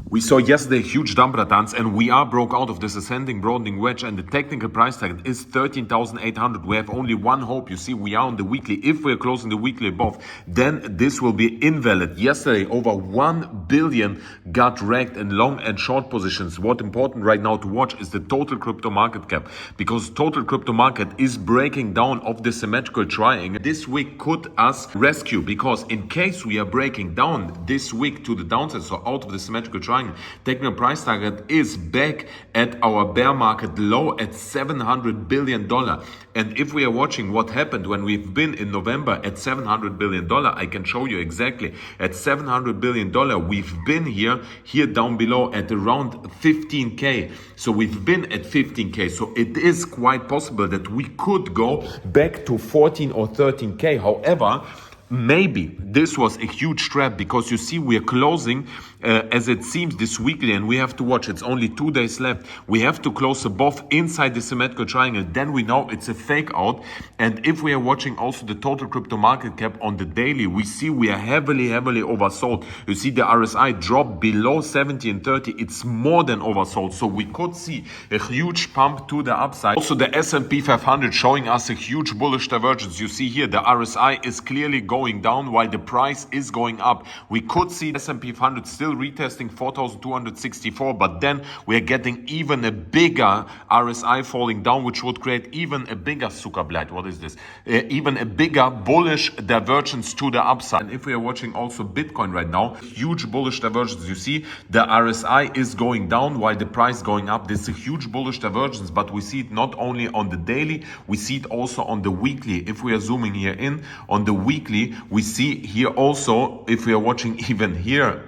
We saw yesterday huge dump patterns, and we are broke out of this ascending broadening wedge, and the technical price target is 13,800. We have only one hope. You see, we are on the weekly. If we're closing the weekly above, then this will be invalid. Yesterday, over 1 billion got wrecked in long and short positions. What's important right now to watch is the total crypto market cap, because total crypto market is breaking down of the symmetrical triangle. This week could us rescue, because in case we are breaking down this week to the downside, so out of the symmetrical triangle, technical price target is back at our bear market low at $700 billion. And if we are watching what happened when we've been in November at $700 billion, I can show you exactly at $700 billion. We've been here down below at around 15K. So we've been at 15K. So it is quite possible that we could go back to 14 or 13K. However, maybe this was a huge trap, because you see we are closing as it seems this weekly, and we have to watch. It's only 2 days left. We have to close above inside the symmetrical triangle. Then we know it's a fake out. And if we are watching also the total crypto market cap on the daily, we see we are heavily oversold. You see the RSI drop below 70 and 30. It's more than oversold. So we could see a huge pump to the upside. Also the S&P 500 showing us a huge bullish divergence. You see here the RSI is clearly going down while the price is going up. We could see the S&P 500 still retesting 4,264, but then we are getting even a bigger RSI falling down, which would create even a bigger Zuckerblät. What is this? Even a bigger bullish divergence to the upside. And if we are watching also Bitcoin right now, huge bullish divergence. You see the RSI is going down while the price going up. This is a huge bullish divergence, but we see it not only on the daily, we see it also on the weekly. If we are zooming here in on the weekly, we see here also, if we are watching even here,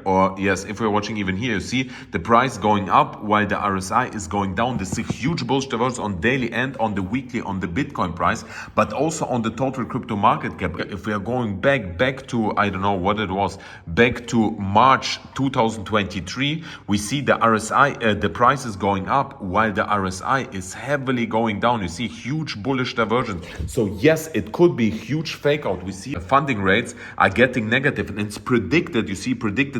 if we're watching even here, you see the price going up while the RSI is going down. This is a huge bullish divergence on daily and on the weekly on the Bitcoin price, but also on the total crypto market cap. If we are going back to, I don't know what it was, back to March 2023, we see the RSI, the price is going up while the RSI is heavily going down. You see huge bullish divergence. So yes, it could be huge fake out. We see funding rates are getting negative, and it's predicted,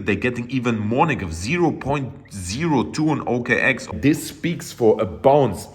they're getting even more negative, 0.02 on OKX. This speaks for a bounce.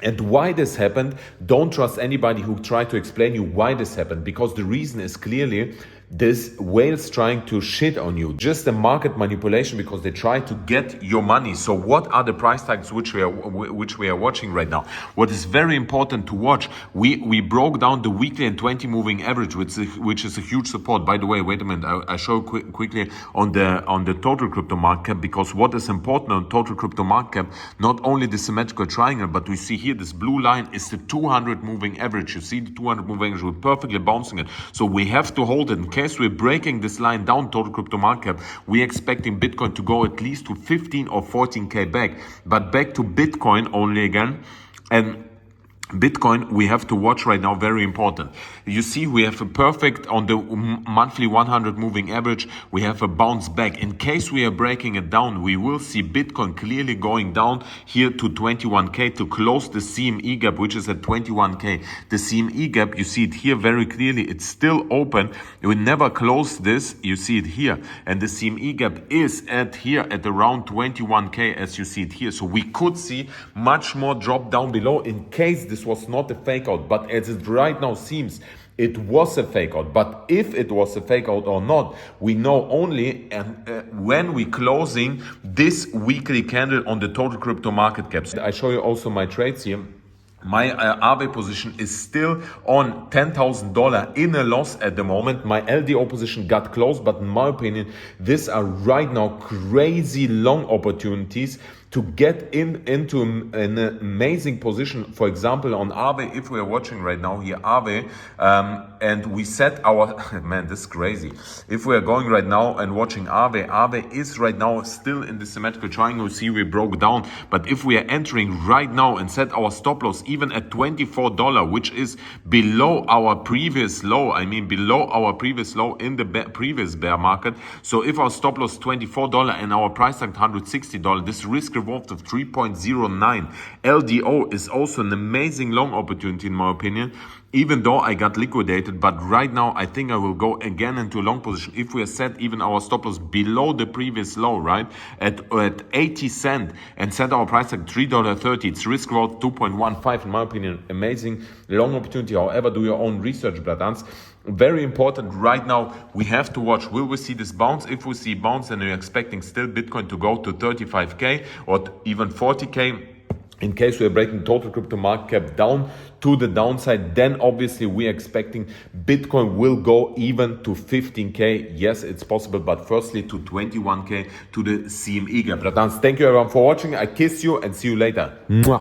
And why this happened, don't trust anybody who tried to explain you why this happened, because the reason is clearly this whales trying to shit on you. Just a market manipulation, because they try to get your money. So what are the price tags which we are watching right now? What is very important to watch, we broke down the weekly and 20 moving average, which is a huge support. By the way, wait a minute, I show quickly on the total crypto market cap, because what is important on total crypto market cap, not only the symmetrical triangle, but we see here this blue line is the 200 moving average. You see the 200 moving average, we're perfectly bouncing it. So we have to hold it. In case we're breaking this line down, total crypto market cap, we're expecting Bitcoin to go at least to 15 or 14K back. But back to Bitcoin only again. And Bitcoin, we have to watch right now, very important. You see, we have a perfect on the monthly 100 moving average. We have a bounce back. In case we are breaking it down, we will see Bitcoin clearly going down here to 21K to close the CME gap, which is at 21K. The CME gap, you see it here very clearly. It's still open. We never close this. You see it here. And the CME gap is at here at around 21K, as you see it here. So we could see much more drop down below in case this was not a fake out. But as it right now seems, it was a fake out. But if it was a fake out or not, we know only when we closing this weekly candle on the total crypto market cap. I show you also my trades here. My Aave position is still on $10,000 in a loss at the moment. My LDO position got closed, but in my opinion, these are right now crazy long opportunities to get into an amazing position. For example, on Aave, if we are watching right now here, Aave, and we set our, man, this is crazy. If we are going right now and watching Aave, Aave is right now still in the symmetrical triangle. See, we broke down. But if we are entering right now and set our stop loss even at $24, which is below our previous low, below our previous low in the previous bear market. So if our stop loss $24 and our price tag $160, this risk reward of 3.09. LDO is also an amazing long opportunity in my opinion. even though I got liquidated, but right now I think I will go again into a long position. If we set even our stop loss below the previous low, right, at 80 cents and set our price at $3.30, it's risk reward 2.15, in my opinion, amazing long opportunity. However, do your own research, bratans. Very important right now, we have to watch, will we see this bounce? If we see bounce, then we're expecting still Bitcoin to go to 35K or even 40K. In case we're breaking total crypto market cap down to the downside, then obviously we're expecting Bitcoin will go even to 15K. Yes, it's possible, but firstly to 21K to the CME gap. Thank you everyone for watching. I kiss you and see you later. Mwah.